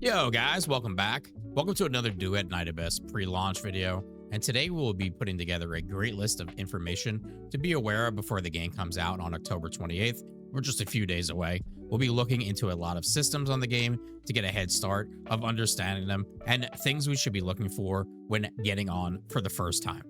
Yo guys, welcome back. Welcome to another Duet Night Abyss pre-launch video. And today we will be putting together a great list of information to be aware of before the game comes out on October 28th. We're just a few days away. We'll be looking into a lot of systems on the game to get a head start of understanding them and things we should be looking for when getting on for the first time.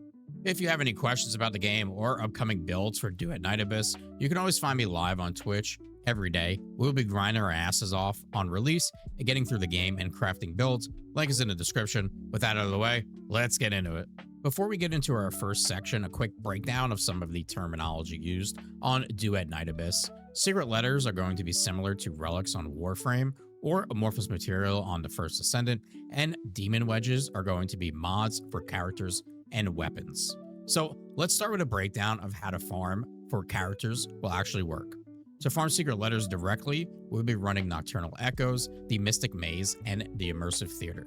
If you have any questions about the game or upcoming builds for Duet Night Abyss, you can always find me live on Twitch every day. We'll be grinding our asses off on release and getting through the game and crafting builds. Link is in the description. With that out of the way, let's get into it. Before we get into our first section, a quick breakdown of some of the terminology used on Duet Night Abyss. Secret letters are going to be similar to relics on Warframe or amorphous material on the First Ascendant, and demon wedges are going to be mods for characters and weapons. So let's start with a breakdown of how to farm for characters will actually work. To farm secret letters directly, we'll be running Nocturnal Echoes, the Mystic Maze, and the Immersive Theater.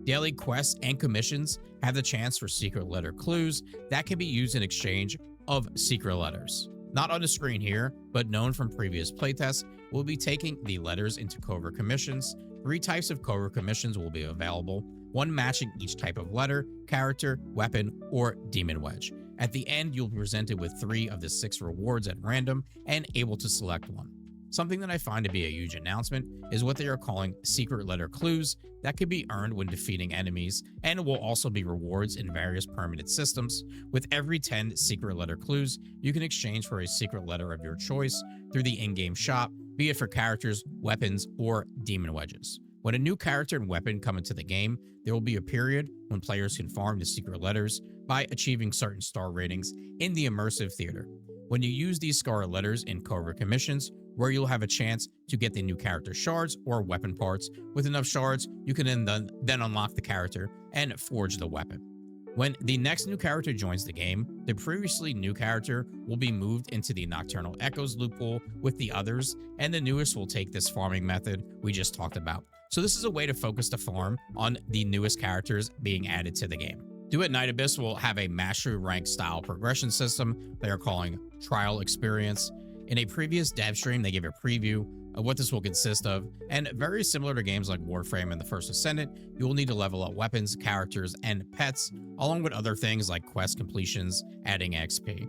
Daily quests and commissions have the chance for secret letter clues that can be used in exchange of secret letters. Not on the screen here, but known from previous playtests, we'll be taking the letters into covert commissions. 3 types of covert commissions will be available, one matching each type of letter, character, weapon, or demon wedge. At the end, you'll be presented with 3 of the 6 rewards at random and able to select one. Something that I find to be a huge announcement is what they are calling secret letter clues that can be earned when defeating enemies and will also be rewards in various permanent systems. With every 10 secret letter clues, you can exchange for a secret letter of your choice through the in-game shop, be it for characters, weapons, or demon wedges. When a new character and weapon come into the game, there will be a period when players can farm the secret letters by achieving certain star ratings in the Immersive Theater. When you use these scar letters in covert commissions, where you'll have a chance to get the new character shards or weapon parts. With enough shards, you can then unlock the character and forge the weapon. When the next new character joins the game, the previously new character will be moved into the Nocturnal Echoes loophole with the others, and the newest will take this farming method we just talked about. So this is a way to focus the farm on the newest characters being added to the game. Duet Night Abyss will have a mastery rank style progression system they are calling Trial Experience. In a previous dev stream, they gave a preview of what this will consist of, and very similar to games like Warframe and the First Ascendant, you will need to level up weapons, characters, and pets, along with other things like quest completions, adding XP.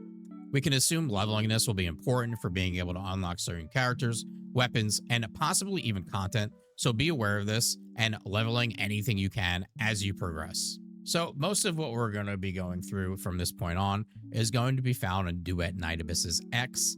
We can assume leveling this will be important for being able to unlock certain characters, weapons, and possibly even content, so be aware of this and leveling anything you can as you progress. So most of what we're going to be going through from this point on is going to be found in Duet Night Abyss's X.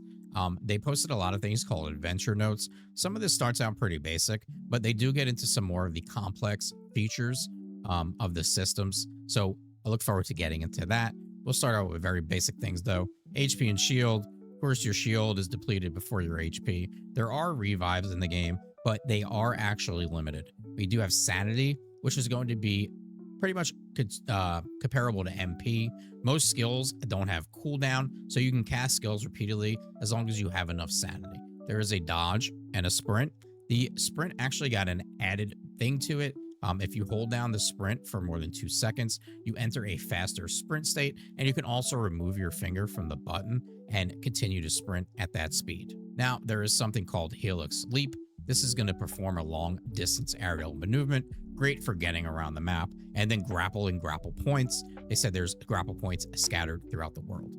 They posted a lot of things called adventure notes. Some of this starts out pretty basic, but they do get into some more of the complex features of the systems. So I look forward to getting into that. We'll start out with very basic things though. HP and shield. Of course, your shield is depleted before your HP. There are revives in the game, but they are actually limited. We do have sanity, which is going to be pretty much comparable to MP. Most skills don't have cooldown, so you can cast skills repeatedly as long as you have enough sanity. There is a dodge and a sprint. The sprint actually got an added thing to it. If you hold down the sprint for more than 2 seconds, you enter a faster sprint state, and you can also remove your finger from the button and continue to sprint at that speed. Now, there is something called Helix Leap. This is going to perform a long distance aerial maneuver, great for getting around the map, and then grapple and grapple points. They said there's grapple points scattered throughout the world.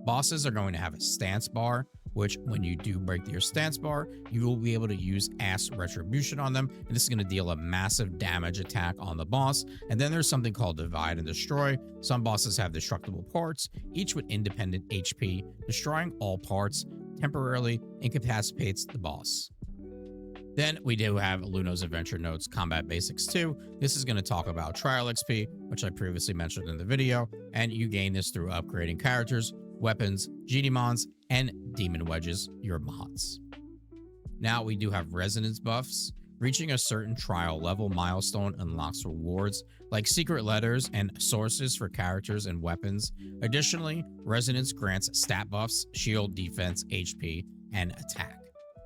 Bosses are going to have a stance bar, which when you do break your stance bar, you will be able to use Ass Retribution on them, and this is going to deal a massive damage attack on the boss. And then there's something called Divide and Destroy. Some bosses have destructible parts, each with independent HP. Destroying all parts temporarily incapacitates the boss. Then we do have Luno's Adventure Notes Combat Basics 2. This is going to talk about Trial XP, which I previously mentioned in the video, and you gain this through upgrading characters, weapons, Geniemons, and demon wedges, your mods. Now we do have resonance buffs. Reaching a certain trial level milestone unlocks rewards like secret letters and sources for characters and weapons. Additionally, resonance grants stat buffs, shield, defense, HP, and attack.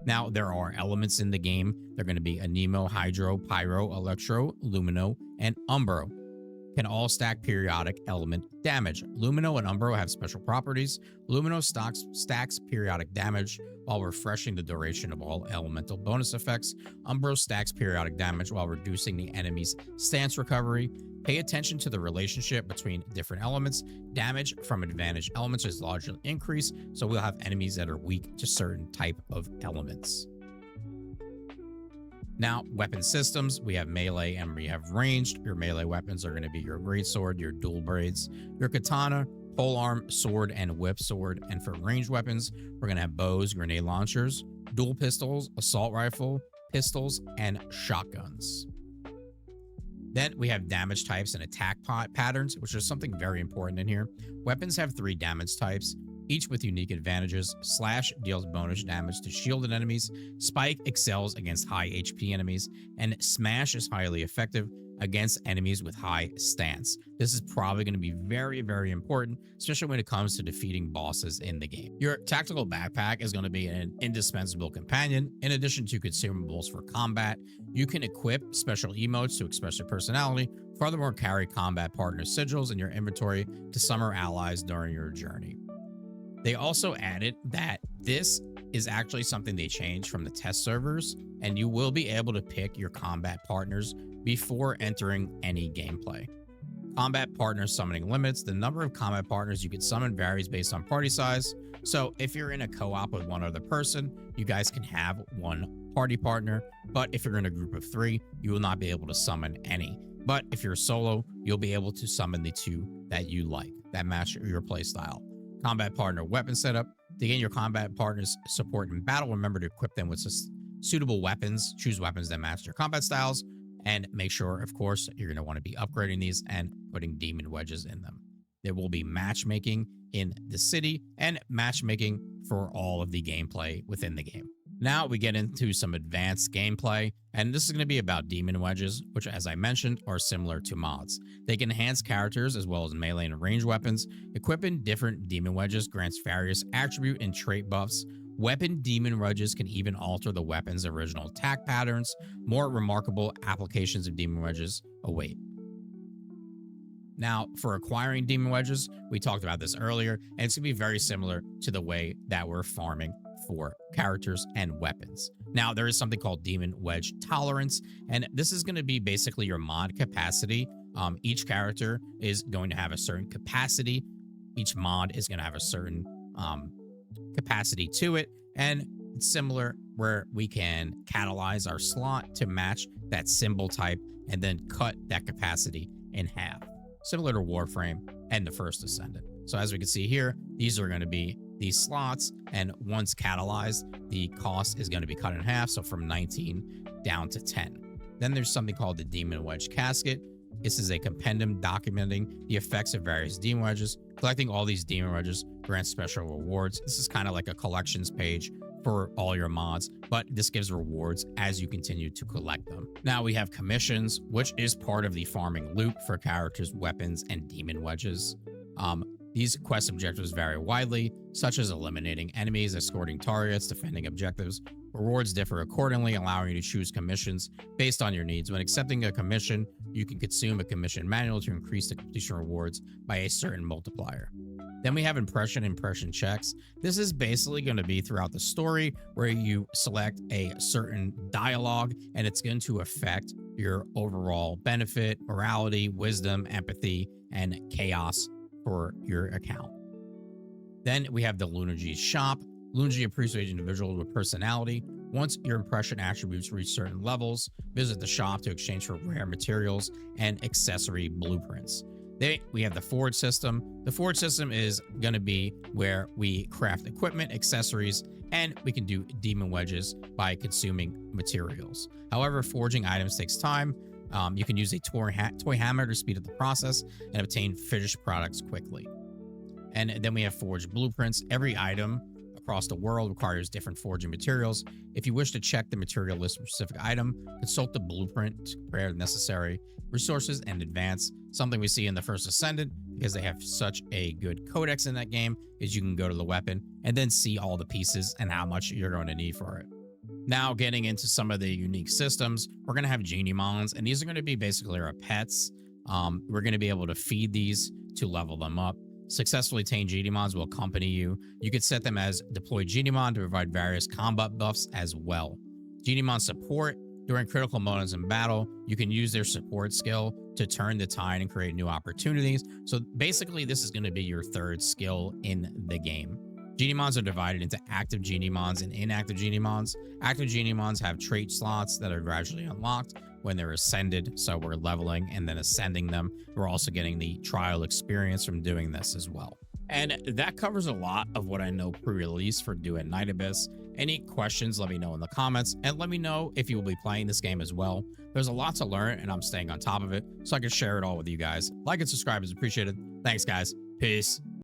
Now, there are elements in the game. They're going to be Anemo, Hydro, Pyro, Electro, Lumino, and Umbro. can all stack periodic element damage. Lumino and Umbro have special properties. Lumino stacks periodic damage while refreshing the duration of all elemental bonus effects. Umbro stacks periodic damage while reducing the enemy's stance recovery. Pay attention to the relationship between different elements. Damage from advantage elements is largely increased, so we'll have enemies that are weak to certain type of elements. Now, weapon systems, we have melee and we have ranged. Your melee weapons are going to be your greatsword, your dual blades, your katana, polearm, sword, and whip sword. And for ranged weapons, we're going to have bows, grenade launchers, dual pistols, assault rifle, pistols, and shotguns. Then we have damage types and attack patterns, which is something very important in here. Weapons have 3 damage types, each with unique advantages. Slash deals bonus damage to shielded enemies. Spike excels against high HP enemies. And Smash is highly effective against enemies with high stance. This is probably going to be very, very important, especially when it comes to defeating bosses in the game. Your tactical backpack is going to be an indispensable companion. In addition to consumables for combat, you can equip special emotes to express your personality. Furthermore, carry combat partner sigils in your inventory to summon allies during your journey. They also added that this is actually something they changed from the test servers, and you will be able to pick your combat partners before entering any gameplay. Combat partner summoning limits. The number of combat partners you can summon varies based on party size. So if you're in a co-op with one other person, you guys can have one party partner. But if you're in a group of 3, you will not be able to summon any. But if you're solo, you'll be able to summon the 2 that you like, that match your playstyle. Combat partner weapon setup. To gain your combat partner's support in battle, remember to equip them with suitable weapons. Choose weapons that match their combat styles, and make sure, of course, you're going to want to be upgrading these and putting demon wedges in them. There will be matchmaking in the city and matchmaking for all of the gameplay within the game. Now we get into some advanced gameplay, and this is going to be about demon wedges, which, as I mentioned, are similar to mods. They can enhance characters as well as melee and range weapons. Equipping different demon wedges grants various attribute and trait buffs. Weapon demon wedges can even alter the weapon's original attack patterns. More remarkable applications of demon wedges await. Now, for acquiring demon wedges, we talked about this earlier, and it's going to be very similar to the way that we're farming for characters and weapons. Now, there is something called demon wedge tolerance, and this is going to be basically your mod capacity. Each character is going to have a certain capacity. Each mod is going to have a certain capacity to it, and it's similar where we can catalyze our slot to match that symbol type and then cut that capacity in half, similar to Warframe and the First Ascendant. So as we can see here, these are going to be these slots, and once catalyzed, the cost is going to be cut in half, so from 19 down to 10. Then there's something called the Demon Wedge Casket. This is a compendium documenting the effects of various demon wedges. Collecting all these demon wedges grants special rewards. This is kind of like a collections page for all your mods, but this gives rewards as you continue to collect them. Now we have commissions, which is part of the farming loop for characters, weapons, and demon wedges. These quest objectives vary widely, such as eliminating enemies, escorting targets, defending objectives. Rewards differ accordingly, allowing you to choose commissions based on your needs. When accepting a commission, you can consume a commission manual to increase the completion rewards by a certain multiplier. Then we have impression checks. This is basically going to be throughout the story where you select a certain dialogue, and it's going to affect your overall benefit, morality, wisdom, empathy, and chaos for your account. Then we have the Lunagy's shop. Lunagy appreciates individuals with personality. Once your impression attributes reach certain levels, visit the shop to exchange for rare materials and accessory blueprints. We have the forge system. The forge system is going to be where we craft equipment, accessories, and we can do demon wedges by consuming materials. However, forging items takes time. You can use a toy hammer to speed up the process and obtain finished products quickly. And then we have forged blueprints. Every item across the world requires different forging materials. If you wish to check the material list for a specific item, consult the blueprint to prepare the necessary resources in advance. Something we see in the First Ascendant, because they have such a good codex in that game, is you can go to the weapon and then see all the pieces and how much you're going to need for it. Now, getting into some of the unique systems, we're going to have Geniemons, and these are going to be basically our pets. We're going to be able to feed these to level them up. Successfully tamed Geniemons will accompany you. You could set them as deployed Geniemon to provide various combat buffs as well. Geniemon support. During critical moments in battle, you can use their support skill to turn the tide and create new opportunities. So basically, this is going to be your third skill in the game. Geniemons are divided into active Geniemons and inactive Geniemons. Active Geniemons have trait slots that are gradually unlocked when they're ascended, so we're leveling and then ascending them. We're also getting the trial experience from doing this as well. And that covers a lot of what I know pre-release for Duet Night Abyss. Any questions, let me know in the comments, and let me know if you will be playing this game as well. There's a lot to learn, and I'm staying on top of it, so I can share it all with you guys. Like and subscribe is appreciated. Thanks, guys. Peace.